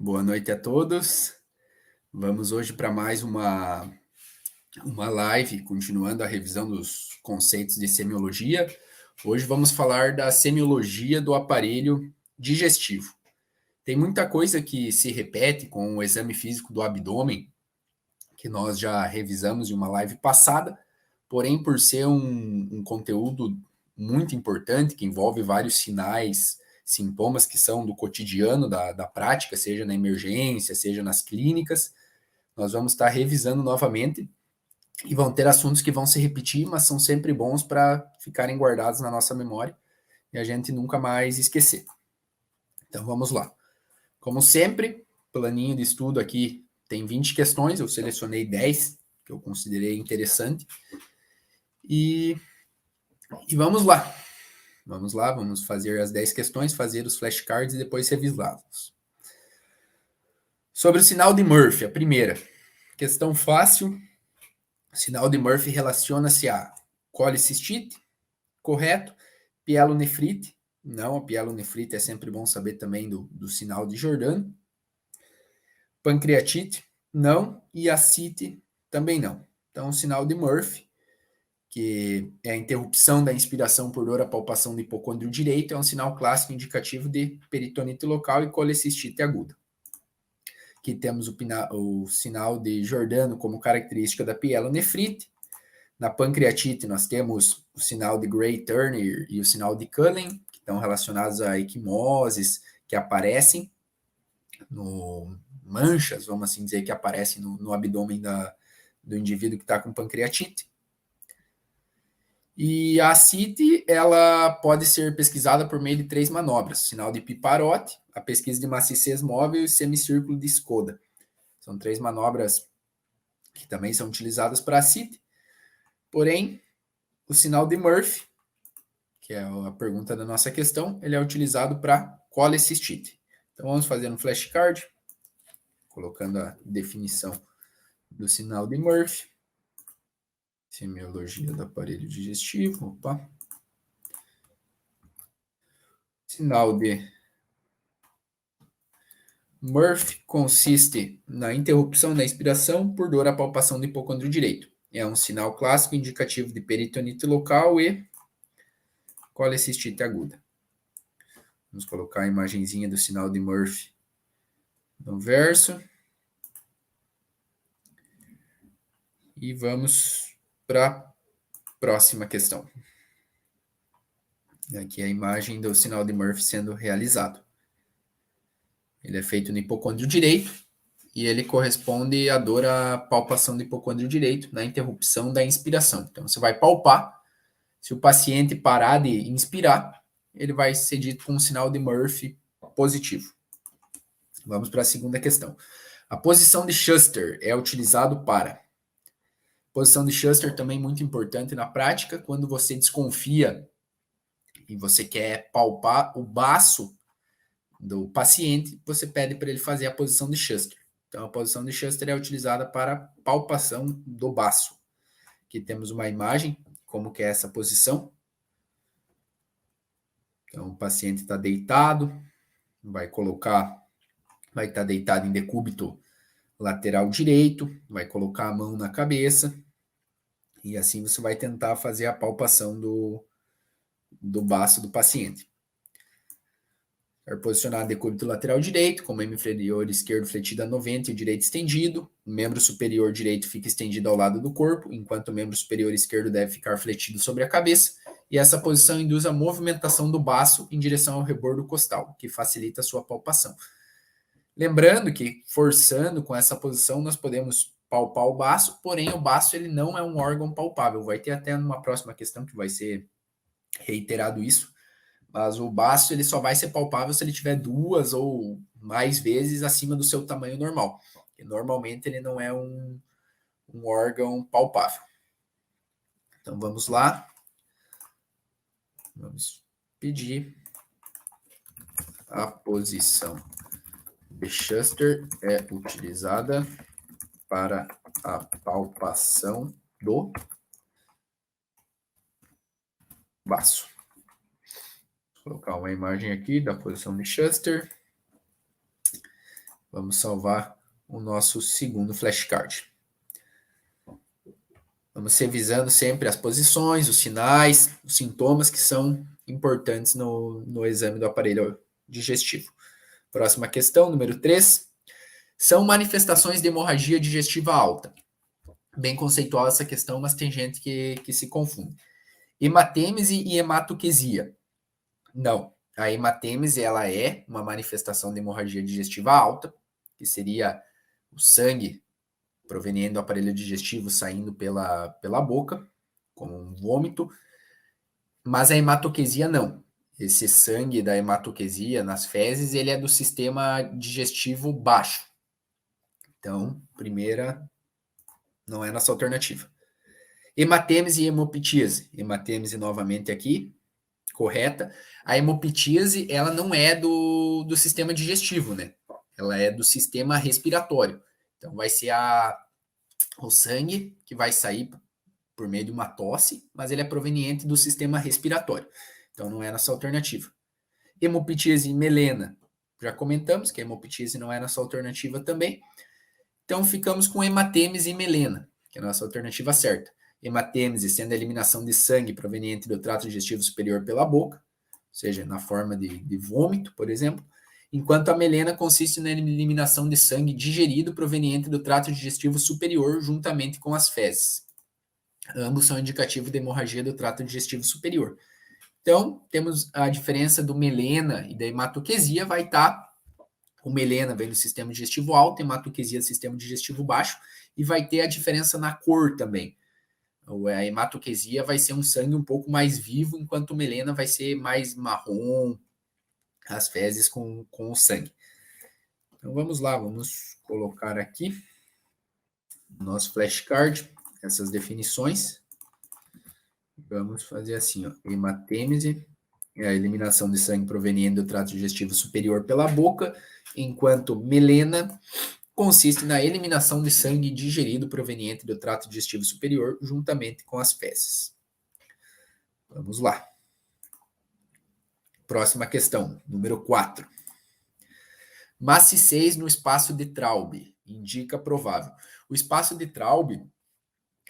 Boa noite a todos. Vamos hoje para mais uma live, continuando a revisão dos conceitos de semiologia. Hoje vamos falar da semiologia do aparelho digestivo. Tem muita coisa que se repete com o exame físico do abdômen, que nós já revisamos em uma live passada, porém, por ser um conteúdo muito importante, que envolve vários sinais, sintomas que são do cotidiano da prática, seja na emergência, seja nas clínicas, nós vamos estar revisando novamente e vão ter assuntos que vão se repetir, mas são sempre bons para ficarem guardados na nossa memória e a gente nunca mais esquecer. Então vamos lá. Como sempre, planinho de estudo aqui tem 20 questões, eu selecionei 10 que eu considerei interessante. E vamos lá. Vamos lá, vamos fazer as 10 questões, fazer os flashcards e depois revisá-los. Sobre o sinal de Murphy, a primeira. Questão fácil. O sinal de Murphy relaciona-se a colicistite, correto. Pielonefrite, não, a pielonefrite é sempre bom saber também do sinal de Jordan. Pancreatite, não. E ascite, também não. Então, o sinal de Murphy, que é a interrupção da inspiração por dor à palpação do hipocôndrio direito, é um sinal clássico indicativo de peritonite local e colecistite aguda. Aqui temos o sinal de Giordano como característica da pielonefrite. Na pancreatite, nós temos o sinal de Gray-Turner e o sinal de Cullen, que estão relacionados a equimoses, que aparecem no manchas, vamos assim dizer, que aparecem no abdômen do indivíduo que está com pancreatite. E a ascite, ela pode ser pesquisada por meio de 3 manobras: sinal de Piparotti, a pesquisa de maciçez móvel e o semicírculo de Skoda. São 3 manobras que também são utilizadas para ascite. Porém, o sinal de Murphy, que é a pergunta da nossa questão, ele é utilizado para colecistite. Então, vamos fazer um flashcard, colocando a definição do sinal de Murphy. Semiologia do aparelho digestivo. Opa. Sinal de Murphy consiste na interrupção da inspiração por dor à palpação do hipocôndrio direito. É um sinal clássico indicativo de peritonite local e colecistite aguda. Vamos colocar a imagenzinha do sinal de Murphy no verso. E vamos para a próxima questão. Aqui é a imagem do sinal de Murphy sendo realizado. Ele é feito no hipocôndrio direito e ele corresponde à dor à palpação do hipocôndrio direito na interrupção da inspiração. Então, você vai palpar. Se o paciente parar de inspirar, ele vai ser dito com um sinal de Murphy positivo. Vamos para a segunda questão. A posição de Schuster é utilizado para... Posição de Schuster também muito importante na prática, quando você desconfia e você quer palpar o baço do paciente, você pede para ele fazer a posição de Schuster. Então, a posição de Schuster é utilizada para palpação do baço. Aqui temos uma imagem, como que é essa posição. Então, o paciente está deitado, vai estar deitado em decúbito lateral direito, vai colocar a mão na cabeça, e assim você vai tentar fazer a palpação do baço do paciente. Ser posicionado em decúbito lateral direito, com o membro inferior esquerdo fletido a 90 e o direito estendido. O membro superior direito fica estendido ao lado do corpo, enquanto o membro superior esquerdo deve ficar fletido sobre a cabeça. E essa posição induz a movimentação do baço em direção ao rebordo costal, que facilita a sua palpação. Lembrando que, forçando com essa posição, nós podemos palpar o baço, porém o baço ele não é um órgão palpável. Vai ter até numa próxima questão que vai ser reiterado isso. Mas o baço ele só vai ser palpável se ele tiver 2 ou mais vezes acima do seu tamanho normal. E normalmente ele não é um órgão palpável. Então vamos lá. Vamos pedir a posição de Schuster é utilizada para a palpação do baço. Vou colocar uma imagem aqui da posição de Schuster. Vamos salvar o nosso segundo flashcard. Vamos revisando sempre as posições, os sinais, os sintomas que são importantes no exame do aparelho digestivo. Próxima questão, número 3. São manifestações de hemorragia digestiva alta. Bem conceitual essa questão, mas tem gente que se confunde. Hematêmese e hematoquesia. Não. A hematêmese ela é uma manifestação de hemorragia digestiva alta, que seria o sangue proveniente do aparelho digestivo saindo pela boca, como um vômito, mas a hematoquesia não. Esse sangue da hematoquesia nas fezes, ele é do sistema digestivo baixo. Então, primeira, não é nossa alternativa. Hematêmese e hemoptíase. Hematêmese novamente aqui, correta. A hemoptíase, ela não é do sistema digestivo, né? Ela é do sistema respiratório. Então, vai ser o sangue que vai sair por meio de uma tosse, mas ele é proveniente do sistema respiratório. Então, não é nossa alternativa. Hemoptíase melena. Já comentamos que a hemoptíase não é nossa alternativa também. Então, ficamos com hematêmese e melena, que é a nossa alternativa certa. Hematêmese sendo a eliminação de sangue proveniente do trato digestivo superior pela boca, ou seja, na forma de vômito, por exemplo, enquanto a melena consiste na eliminação de sangue digerido proveniente do trato digestivo superior juntamente com as fezes. Ambos são indicativos de hemorragia do trato digestivo superior. Então, temos a diferença do melena e da hematoquesia, vai estar o melena vem do sistema digestivo alto, hematoquesia do sistema digestivo baixo, e vai ter a diferença na cor também. A hematoquesia vai ser um sangue um pouco mais vivo, enquanto o melena vai ser mais marrom, as fezes com o sangue. Então vamos lá, vamos colocar aqui no nosso flashcard essas definições. Vamos fazer assim, ó, hematêmese é a eliminação de sangue proveniente do trato digestivo superior pela boca, enquanto melena consiste na eliminação de sangue digerido proveniente do trato digestivo superior juntamente com as fezes. Vamos lá. Próxima questão, número 4. Maciez no espaço de Traube, indica provável. O espaço de Traube,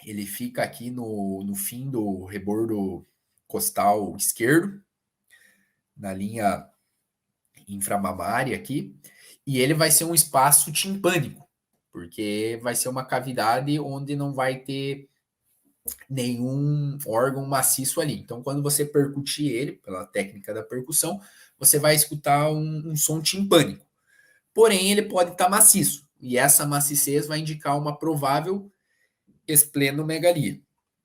ele fica aqui no fim do rebordo costal esquerdo, na linha inframamária aqui, e ele vai ser um espaço timpânico, porque vai ser uma cavidade onde não vai ter nenhum órgão maciço ali. Então, quando você percutir ele, pela técnica da percussão, você vai escutar um som timpânico. Porém, ele pode estar maciço, e essa maciez vai indicar uma provável esplenomegalia,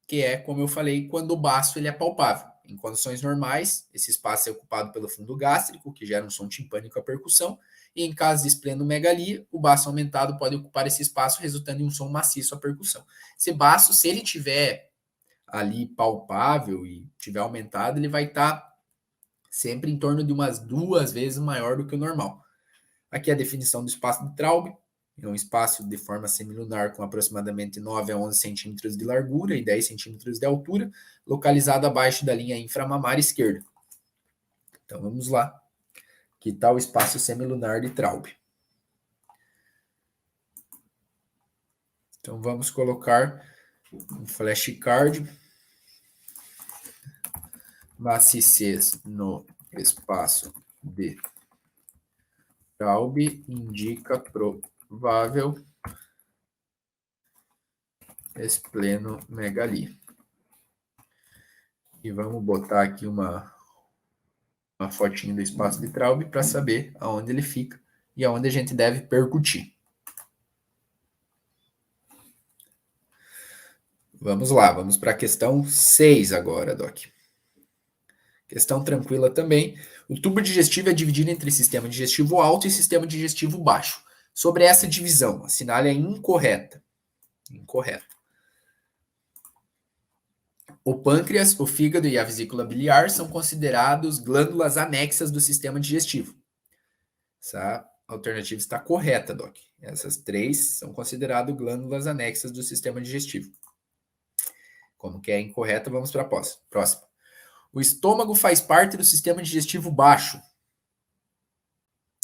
que é, como eu falei, quando o baço ele é palpável. Em condições normais, esse espaço é ocupado pelo fundo gástrico, que gera um som timpânico à percussão, e em caso de esplenomegalia, o baço aumentado pode ocupar esse espaço, resultando em um som maciço à percussão. Esse baço, se ele tiver ali palpável e tiver aumentado, ele vai estar sempre em torno de umas 2 vezes maior do que o normal. Aqui a definição do espaço de Traube, é um espaço de forma semilunar com aproximadamente 9 a 11 centímetros de largura e 10 centímetros de altura, localizado abaixo da linha inframamária esquerda. Então vamos lá. Que tal o espaço semilunar de Traube? Então vamos colocar um flashcard. Maciez no espaço de Traube indica provável esplenomegalia. E vamos botar aqui uma fotinho do espaço de Traube para saber aonde ele fica e aonde a gente deve percutir. Vamos lá, vamos para a questão 6 agora, Doc. Questão tranquila também. O tubo digestivo é dividido entre sistema digestivo alto e sistema digestivo baixo. Sobre essa divisão, assinale a incorreta. Incorreta. O pâncreas, o fígado e a vesícula biliar são considerados glândulas anexas do sistema digestivo. Essa alternativa está correta, Doc. Essas 3 são consideradas glândulas anexas do sistema digestivo. Como que é incorreta, vamos para a próxima. O estômago faz parte do sistema digestivo baixo.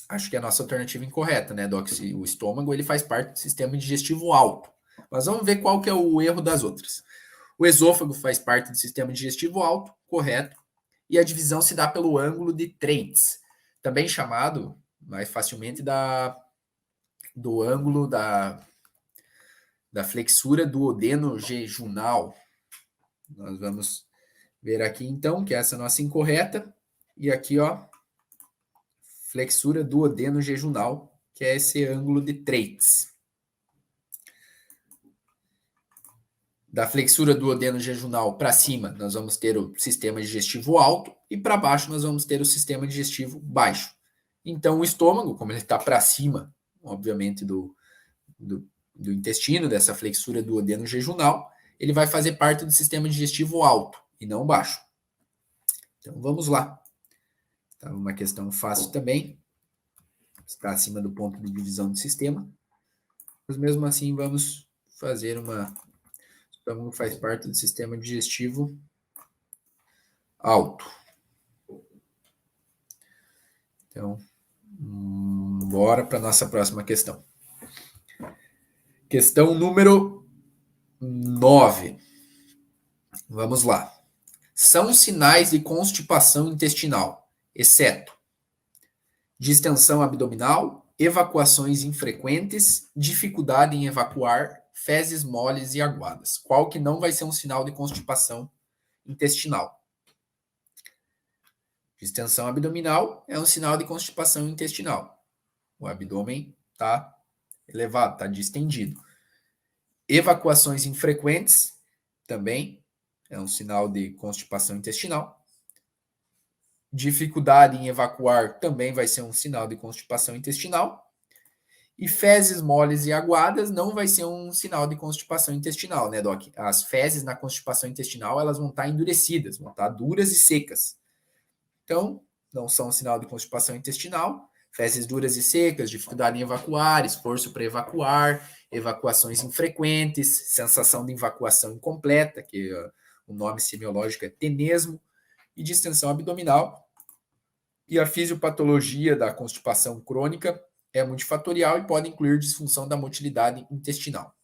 acho que é a nossa alternativa incorreta, né, Doc? O estômago ele faz parte do sistema digestivo alto. Mas vamos ver qual que é o erro das outras. O esôfago faz parte do sistema digestivo alto, correto, e a divisão se dá pelo ângulo de Treitz, também chamado mais facilmente do ângulo da flexura duodeno-jejunal. Nós vamos ver aqui então que essa é a nossa incorreta, e aqui, ó, flexura duodeno-jejunal, que é esse ângulo de Treitz. Da flexura duodeno-jejunal para cima, nós vamos ter o sistema digestivo alto e para baixo nós vamos ter o sistema digestivo baixo. Então, o estômago, como ele está para cima, obviamente, do intestino, dessa flexura duodeno-jejunal, ele vai fazer parte do sistema digestivo alto e não baixo. Então, vamos lá. Tá uma questão fácil também. Está acima do ponto de divisão do sistema. Mas, mesmo assim, vamos fazer uma... O estômago faz parte do sistema digestivo alto. Então, bora para a nossa próxima questão. Questão número 9. Vamos lá. São sinais de constipação intestinal, exceto distensão abdominal, evacuações infrequentes, dificuldade em evacuar, fezes moles e aguadas. Qual que não vai ser um sinal de constipação intestinal? Distensão abdominal é um sinal de constipação intestinal. O abdômen está elevado, está distendido. Evacuações infrequentes também é um sinal de constipação intestinal. Dificuldade em evacuar também vai ser um sinal de constipação intestinal. E fezes moles e aguadas não vai ser um sinal de constipação intestinal, né, Doc? As fezes na constipação intestinal, elas vão estar endurecidas, vão estar duras e secas. Então, não são um sinal de constipação intestinal. Fezes duras e secas, dificuldade em evacuar, esforço para evacuar, evacuações infrequentes, sensação de evacuação incompleta, que o nome semiológico é tenesmo, e distensão abdominal. E a fisiopatologia da constipação crônica é multifatorial e pode incluir disfunção da motilidade intestinal.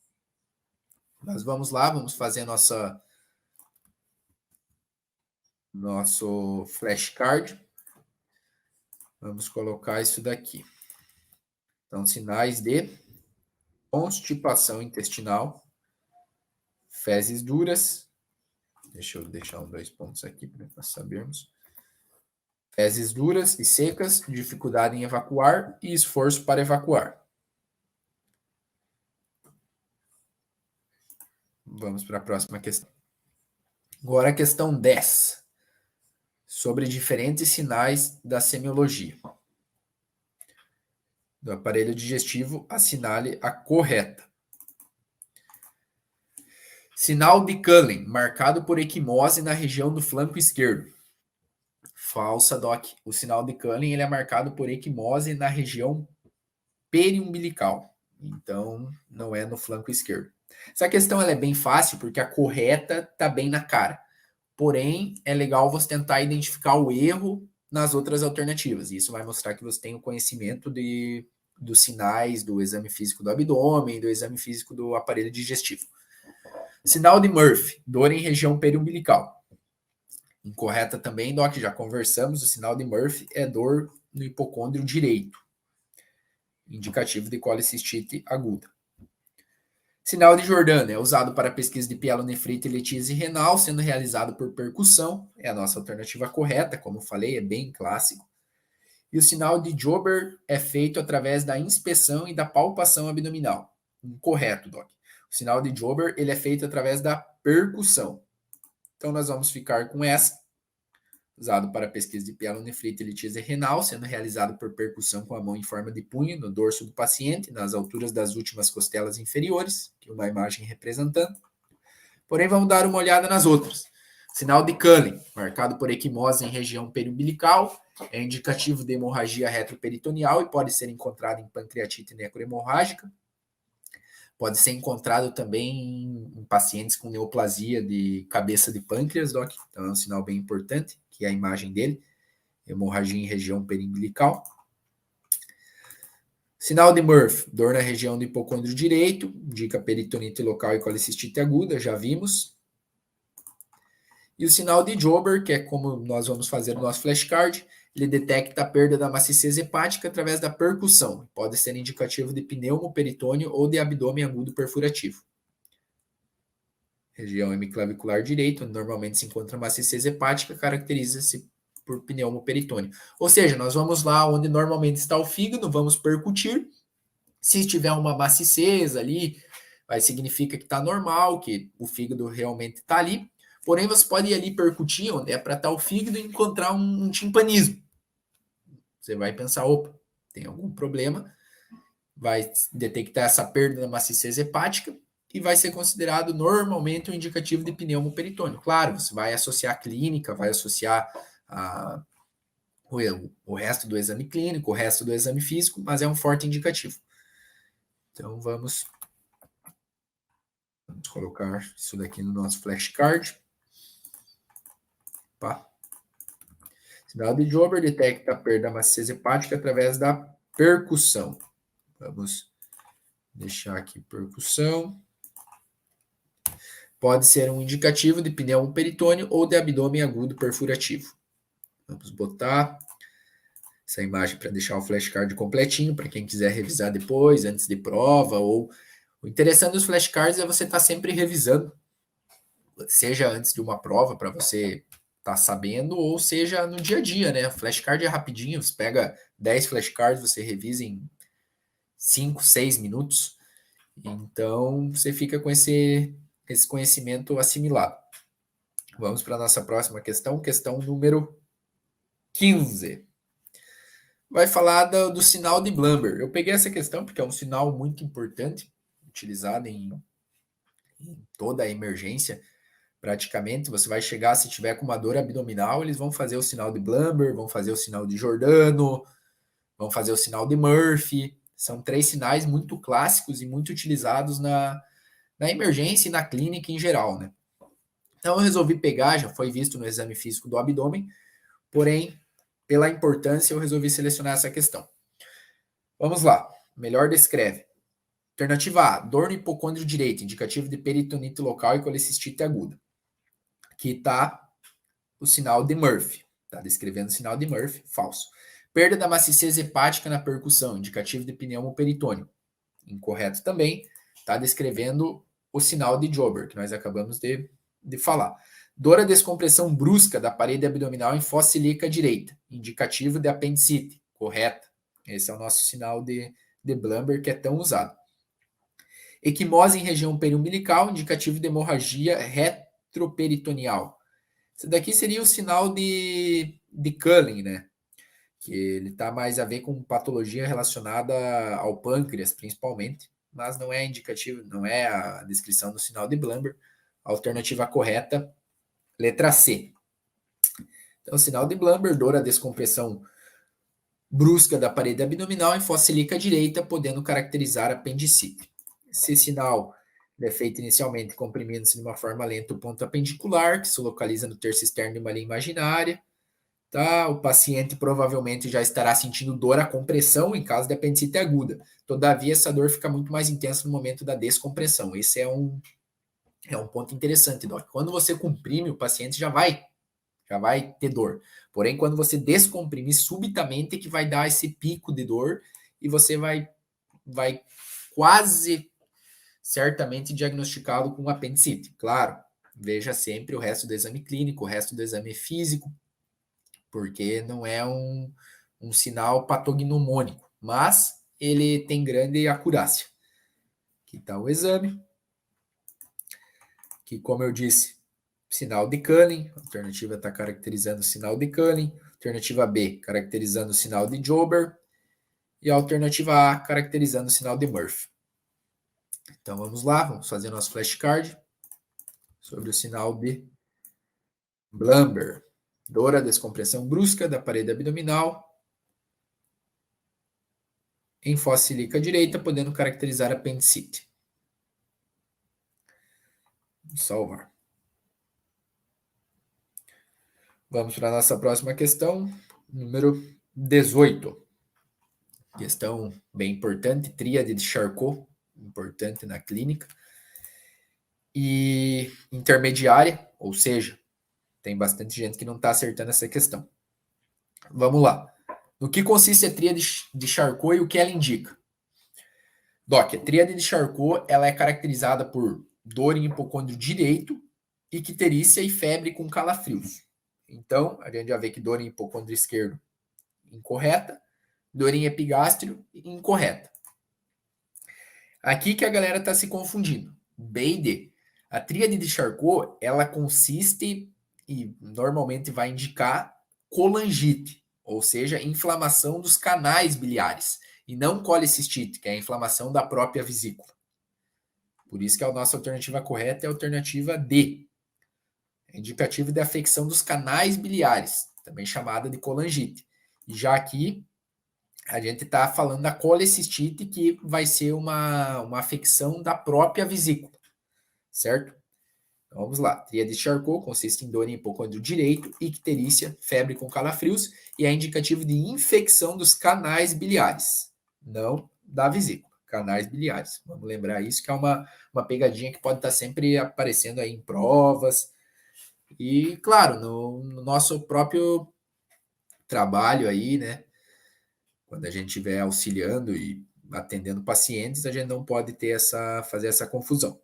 Mas vamos lá, vamos fazer nosso flashcard. Vamos colocar isso daqui. Então, sinais de constipação intestinal, fezes duras. Deixa eu deixar 2 pontos aqui para nós sabermos. Fezes duras e secas, dificuldade em evacuar e esforço para evacuar. Vamos para a próxima questão. Agora a questão 10. Sobre diferentes sinais da semiologia. Do aparelho digestivo, assinale a correta. Sinal de Cullen, marcado por equimose na região do flanco esquerdo. Falsa, Doc. O sinal de Cullen ele é marcado por equimose na região periumbilical. Então, não é no flanco esquerdo. Essa questão ela é bem fácil, porque a correta está bem na cara. Porém, é legal você tentar identificar o erro nas outras alternativas. E isso vai mostrar que você tem o conhecimento dos sinais do exame físico do abdômen, do exame físico do aparelho digestivo. Sinal de Murphy, dor em região periumbilical. Incorreta também, Doc, já conversamos, o sinal de Murphy é dor no hipocôndrio direito, indicativo de colicistite aguda. Sinal de Jordan é usado para pesquisa de pielonefrite e litise renal, sendo realizado por percussão, é a nossa alternativa correta, como falei, é bem clássico. E o sinal de Jober é feito através da inspeção e da palpação abdominal. Incorreto, Doc. O sinal de Jober ele é feito através da percussão. Então, nós vamos ficar com essa, usado para pesquisa de pielonefrite e litise renal, sendo realizado por percussão com a mão em forma de punho no dorso do paciente, nas alturas das últimas costelas inferiores, que é uma imagem representando. Porém, vamos dar uma olhada nas outras. Sinal de Cullen, marcado por equimose em região periumbilical, é indicativo de hemorragia retroperitoneal e pode ser encontrado em pancreatite necrohemorrágica. Pode ser encontrado também em pacientes com neoplasia de cabeça de pâncreas, Doc. Então é um sinal bem importante, que é a imagem dele, hemorragia em região periumbilical. Sinal de Murphy, dor na região do hipocôndrio direito, indica peritonite local e colecistite aguda, já vimos. E o sinal de Jober, que é como nós vamos fazer no nosso flashcard, ele detecta a perda da maciez hepática através da percussão. Pode ser indicativo de pneumoperitônio ou de abdômen agudo perfurativo. Região hemiclavicular direito, onde normalmente se encontra maciez hepática, caracteriza-se por pneumoperitônio. Ou seja, nós vamos lá onde normalmente está o fígado, vamos percutir. Se tiver uma maciez ali, vai significa que está normal, que o fígado realmente está ali. Porém, você pode ir ali percutir onde é para estar o fígado e encontrar um timpanismo. Você vai pensar, opa, tem algum problema, vai detectar essa perda da maciez hepática e vai ser considerado normalmente um indicativo de pneumoperitônio. Claro, você vai associar a clínica, vai associar o resto do exame clínico, o resto do exame físico, mas é um forte indicativo. Então, vamos colocar isso daqui no nosso flashcard. Opa. Sinal de Jober detecta a perda da maciez hepática através da percussão. Vamos deixar aqui percussão. Pode ser um indicativo de pneumoperitônio ou de abdômen agudo perfurativo. Vamos botar essa imagem para deixar o flashcard completinho, para quem quiser revisar depois, antes de prova. Ou o interessante dos flashcards é você estar sempre revisando, seja antes de uma prova, para você estar sabendo, ou seja no dia a dia, né? Flashcard é rapidinho, você pega 10 flashcards, você revisa em 5, 6 minutos. Então, você fica com esse conhecimento assimilado. Vamos para a nossa próxima questão, questão número 15. Vai falar do sinal de Blumber. Eu peguei essa questão porque é um sinal muito importante, utilizado em toda a emergência, praticamente. Você vai chegar, se tiver com uma dor abdominal, eles vão fazer o sinal de Blumber, vão fazer o sinal de Giordano, vão fazer o sinal de Murphy. São 3 sinais muito clássicos e muito utilizados na emergência e na clínica em geral, né? Então eu resolvi pegar, já foi visto no exame físico do abdômen, porém, pela importância, eu resolvi selecionar essa questão. Vamos lá. Melhor descreve. Alternativa A, dor no hipocôndrio direito, indicativo de peritonite local e colecistite aguda. Aqui está o sinal de Murphy. Está descrevendo o sinal de Murphy, falso. Perda da maciez hepática na percussão, indicativo de pneumoperitônio. Incorreto também. Está descrevendo o sinal de Jober, que nós acabamos de falar. Dor à descompressão brusca da parede abdominal em fossa ilíaca direita, indicativo de apendicite. Correto. Esse é o nosso sinal de Blumber, que é tão usado. Equimose em região periumbilical, indicativo de hemorragia retroperitoneal. Isso daqui seria o sinal de Cullen, né? Que ele está mais a ver com patologia relacionada ao pâncreas, principalmente, mas não é indicativo, não é a descrição do sinal de Blumber. A alternativa correta, letra C. Então, sinal de Blumber, dor à descompressão brusca da parede abdominal em fossa ilíaca direita, podendo caracterizar apendicite. Esse sinal é feito inicialmente comprimindo-se de uma forma lenta o ponto apendicular, que se localiza no terço externo de uma linha imaginária. Tá? O paciente provavelmente já estará sentindo dor à compressão em caso de apendicite aguda. Todavia, essa dor fica muito mais intensa no momento da descompressão. Esse é um ponto interessante, Doc. Quando você comprime, o paciente já vai ter dor. Porém, quando você descomprime subitamente, que vai dar esse pico de dor e você vai quase certamente diagnosticá-lo com apendicite. Claro, veja sempre o resto do exame clínico, o resto do exame físico, porque não é um sinal patognomônico, mas ele tem grande acurácia. Aqui está o exame, que, como eu disse, sinal de Cullen, a alternativa está caracterizando o sinal de Cullen, alternativa B caracterizando o sinal de Jober, e a alternativa A caracterizando o sinal de Murphy. Então vamos lá, vamos fazer nosso flashcard sobre o sinal de Blumber. Dor à descompressão brusca da parede abdominal em fossa ilíaca direita, podendo caracterizar apendicite. Vamos salvar. Vamos para a nossa próxima questão, número 18. Questão bem importante, tríade de Charcot, importante na clínica. E intermediária, ou seja, tem bastante gente que não está acertando essa questão. Vamos lá. No que consiste a tríade de Charcot e o que ela indica? Doc, a tríade de Charcot ela é caracterizada por dor em hipocôndrio direito, icterícia e febre com calafrios. Então, a gente já vê que dor em hipocôndrio esquerdo incorreta, dor em epigástrio incorreta. Aqui que a galera está se confundindo. B e D. A tríade de Charcot, ela consiste e normalmente vai indicar colangite, ou seja, inflamação dos canais biliares, e não colicistite, que é a inflamação da própria vesícula. Por isso que a nossa alternativa correta é a alternativa D. É indicativo de afecção dos canais biliares, também chamada de colangite. E já aqui, a gente está falando da colecistite, que vai ser uma afecção da própria vesícula, certo? Então, vamos lá. Tríade de Charcot consiste em dor em hipocôndrio direito, icterícia, febre com calafrios e é indicativo de infecção dos canais biliares, não da vesícula. Canais biliares. Vamos lembrar isso, que é uma pegadinha que pode estar sempre aparecendo aí em provas. E, claro, no nosso próprio trabalho aí, né? Quando a gente estiver auxiliando e atendendo pacientes, a gente não pode fazer essa confusão.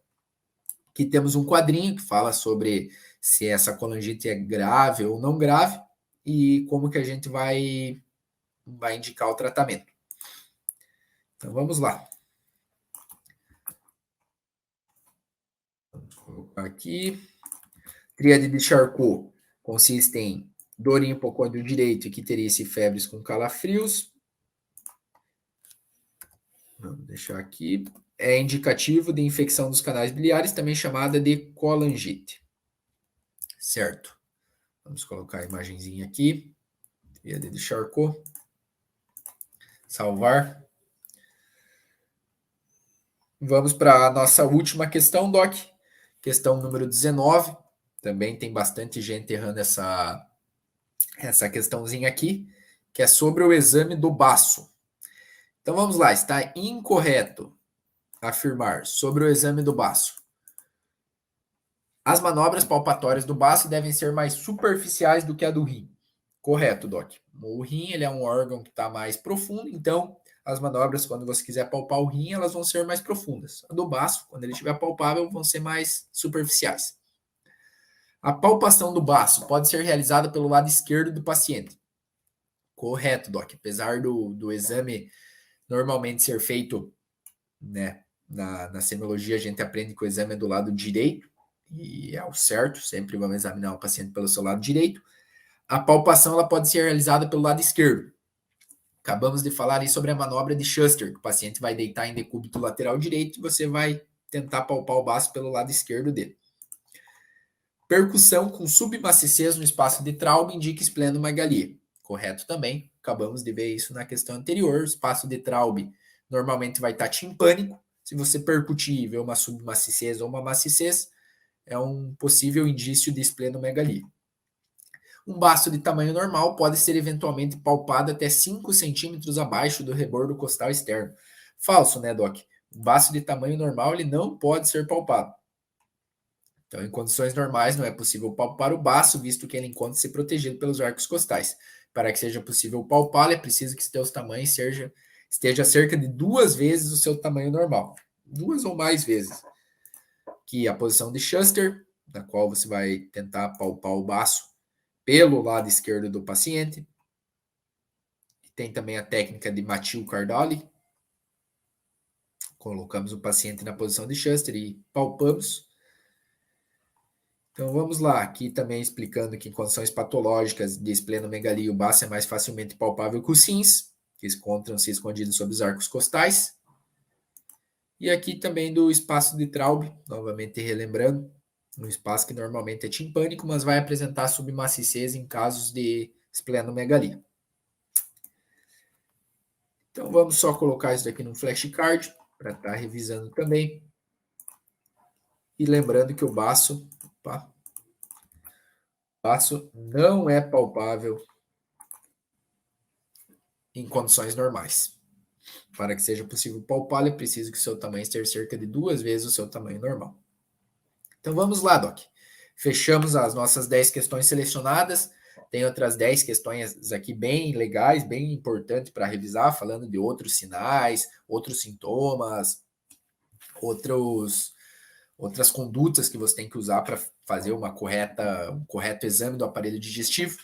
Aqui temos um quadrinho que fala sobre se essa colangite é grave ou não grave e como que a gente vai indicar o tratamento. Então vamos lá. Vamos colocar aqui. Tríade de Charcot consiste em dor em hipocôndrio direito, icterícia e febres com calafrios. Vamos deixar aqui. É indicativo de infecção dos canais biliares, também chamada de colangite. Certo. Vamos colocar a imagenzinha aqui. Tríade de Charcot. Salvar. Vamos para a nossa última questão, Doc. Questão número 19. Também tem bastante gente errando essa questãozinha aqui, que é sobre o exame do baço. Então vamos lá, está incorreto afirmar sobre o exame do baço. As manobras palpatórias do baço devem ser mais superficiais do que a do rim. Correto, Doc. O rim ele é um órgão que está mais profundo, então as manobras, quando você quiser palpar o rim, elas vão ser mais profundas. A do baço, quando ele estiver palpável, vão ser mais superficiais. A palpação do baço pode ser realizada pelo lado esquerdo do paciente. Correto, Doc. Apesar do exame normalmente ser feito, né, na semiologia, a gente aprende que o exame é do lado direito, e é o certo, sempre vamos examinar o paciente pelo seu lado direito. A palpação ela pode ser realizada pelo lado esquerdo. Acabamos de falar aí sobre a manobra de Schuster, que o paciente vai deitar em decúbito lateral direito e você vai tentar palpar o baço pelo lado esquerdo dele. Percussão com submaciez no espaço de Traub indica esplenomegalia. Correto também. Acabamos de ver isso na questão anterior. O espaço de Traub normalmente vai estar timpânico. Se você percutir e ver uma submaciez ou uma maciez, é um possível indício de esplenomegalia. Um baço de tamanho normal pode ser eventualmente palpado até 5 centímetros abaixo do rebordo costal externo. Falso, né, Doc? Um baço de tamanho normal ele não pode ser palpado. Então, em condições normais, não é possível palpar o baço, visto que ele encontra-se protegido pelos arcos costais. Para que seja possível palpá-lo, é preciso que seu tamanho esteja cerca de 2 vezes o seu tamanho normal. 2 ou mais vezes. Aqui a posição de Schuster, na qual você vai tentar palpar o baço pelo lado esquerdo do paciente. Tem também a técnica de Mathieu Cardoli. Colocamos o paciente na posição de Schuster e palpamos. Então vamos lá, aqui também explicando que em condições patológicas de esplenomegalia o baço é mais facilmente palpável que os rins, que encontram-se escondidos sob os arcos costais. E aqui também do espaço de Traub, novamente relembrando, um espaço que normalmente é timpânico, mas vai apresentar submaciez em casos de esplenomegalia. Então vamos só colocar isso aqui no flashcard para estar revisando também. E lembrando que o baço não é palpável em condições normais. Para que seja possível palpá-lo, é preciso que o seu tamanho esteja cerca de 2 vezes o seu tamanho normal. Então vamos lá, Doc. Fechamos as nossas 10 questões selecionadas. Tem outras 10 questões aqui bem legais, bem importantes para revisar, falando de outros sinais, outros sintomas, outras condutas que você tem que usar para fazer um correto exame do aparelho digestivo.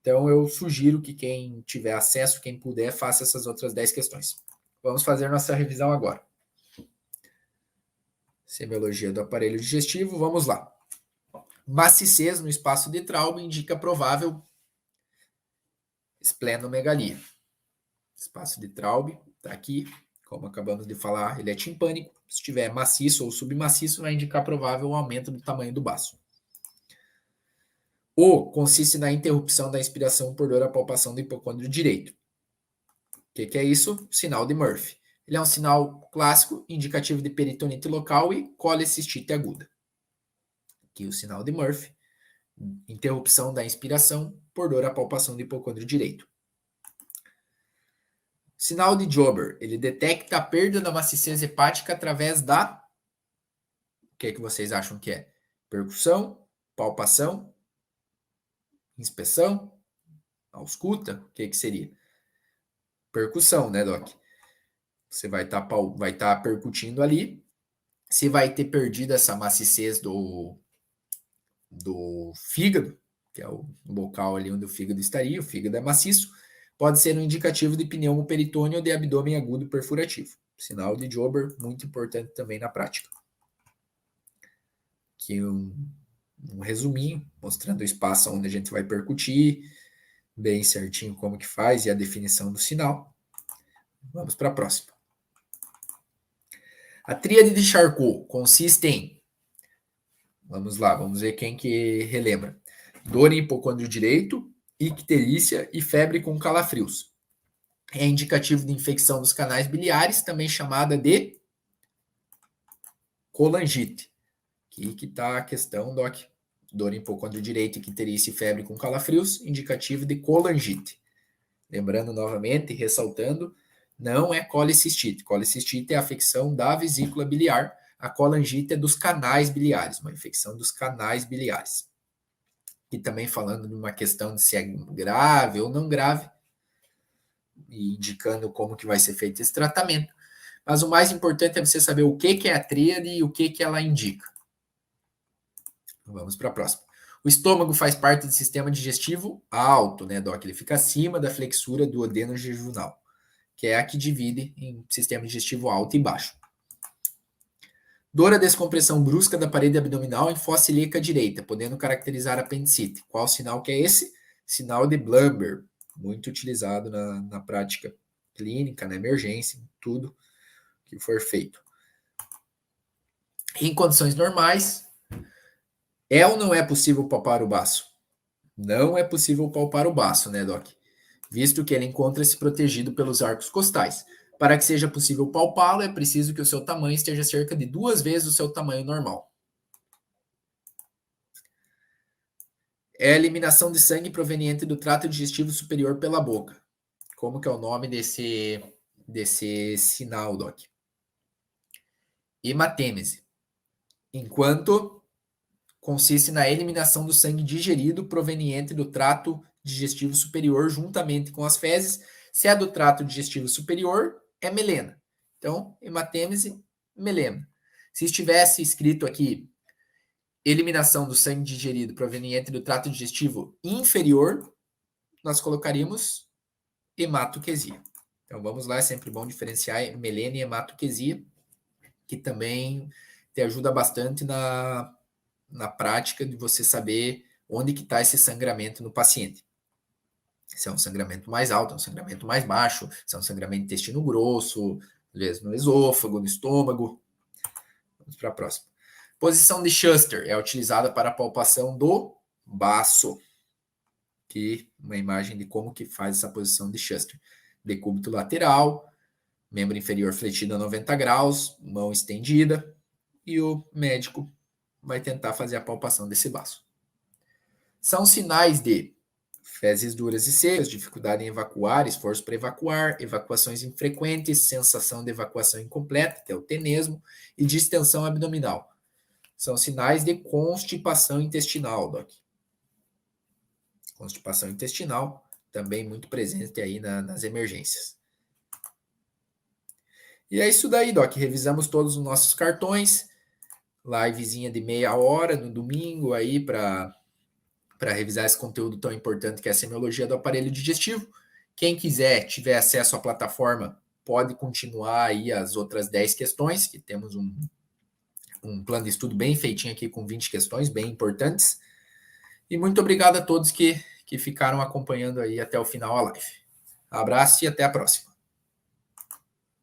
Então, eu sugiro que quem tiver acesso, quem puder, faça essas outras 10 questões. Vamos fazer nossa revisão agora. Semiologia do aparelho digestivo, vamos lá. Maciçez no espaço de Traube indica provável esplenomegalia. Espaço de Traube está aqui, como acabamos de falar, ele é timpânico. Se estiver maciço ou submaciço, vai indicar provável aumento do tamanho do baço. O consiste na interrupção da inspiração por dor à palpação do hipocôndrio direito. O que é isso? Sinal de Murphy. Ele é um sinal clássico, indicativo de peritonite local e colecistite aguda. Aqui o sinal de Murphy, interrupção da inspiração por dor à palpação do hipocôndrio direito. Sinal de Jober, ele detecta a perda da maciçez hepática através da... O que vocês acham que é? Percussão, palpação, inspeção, ausculta? O que seria? Percussão, né, Doc? Você vai estar percutindo ali. Se vai ter perdido essa maciçez do fígado, que é o local ali onde o fígado estaria, o fígado é maciço, pode ser um indicativo de pneumoperitônio ou de abdômen agudo perfurativo. Sinal de Jober, muito importante também na prática. Aqui um resuminho, mostrando o espaço onde a gente vai percutir, bem certinho como que faz e a definição do sinal. Vamos para a próxima. A tríade de Charcot consiste em... Vamos lá, vamos ver quem que relembra. Dor em hipocôndrio direito, icterícia e febre com calafrios. É indicativo de infecção dos canais biliares, também chamada de colangite. Aqui que está a questão, Doc. Dor em hipocôndrio direito, icterícia e febre com calafrios, indicativo de colangite. Lembrando novamente, ressaltando, não é colicistite. Colicistite é a afecção da vesícula biliar. A colangite é dos canais biliares, uma infecção dos canais biliares. E também falando de uma questão de se é grave ou não grave, e indicando como que vai ser feito esse tratamento. Mas o mais importante é você saber o que é a tríade e o que ela indica. Vamos para a próxima. O estômago faz parte do sistema digestivo alto, né, Doc? Ele fica acima da flexura do duodeno jejunal, que é a que divide em sistema digestivo alto e baixo. Dor à descompressão brusca da parede abdominal em fossa ilíaca direita, podendo caracterizar apendicite. Qual sinal que é esse? Sinal de Blumber, muito utilizado na prática clínica, na emergência, em tudo que for feito. Em condições normais, é ou não é possível palpar o baço? Não é possível palpar o baço, né, Doc? Visto que ele encontra-se protegido pelos arcos costais. Para que seja possível palpá-lo, é preciso que o seu tamanho esteja cerca de 2 vezes o seu tamanho normal. É a eliminação de sangue proveniente do trato digestivo superior pela boca. Como que é o nome desse sinal, Doc? Hematêmese. Enquanto consiste na eliminação do sangue digerido proveniente do trato digestivo superior juntamente com as fezes. Se é do trato digestivo superior, é melena. Então, hematêmese, melena. Se estivesse escrito aqui eliminação do sangue digerido proveniente do trato digestivo inferior, nós colocaríamos hematoquesia. Então, vamos lá, é sempre bom diferenciar melena e hematoquesia, que também te ajuda bastante na prática de você saber onde que está esse sangramento no paciente. Se é um sangramento mais alto, é um sangramento mais baixo, se é um sangramento de intestino grosso, às vezes no esôfago, no estômago. Vamos para a próxima. Posição de Schuster é utilizada para a palpação do baço. Aqui uma imagem de como que faz essa posição de Schuster. Decúbito lateral, membro inferior fletido a 90 graus, mão estendida, e o médico vai tentar fazer a palpação desse baço. São sinais de fezes duras e secas, dificuldade em evacuar, esforço para evacuar, evacuações infrequentes, sensação de evacuação incompleta, que é o tenesmo, e distensão abdominal. São sinais de constipação intestinal, Doc. Constipação intestinal, também muito presente aí nas emergências. E é isso daí, Doc. Revisamos todos os nossos cartões. Livezinha de meia hora no domingo aí para revisar esse conteúdo tão importante que é a semiologia do aparelho digestivo. Quem quiser, tiver acesso à plataforma, pode continuar aí as outras 10 questões, que temos um plano de estudo bem feitinho aqui com 20 questões, bem importantes. E muito obrigado a todos que ficaram acompanhando aí até o final a live. Abraço e até a próxima.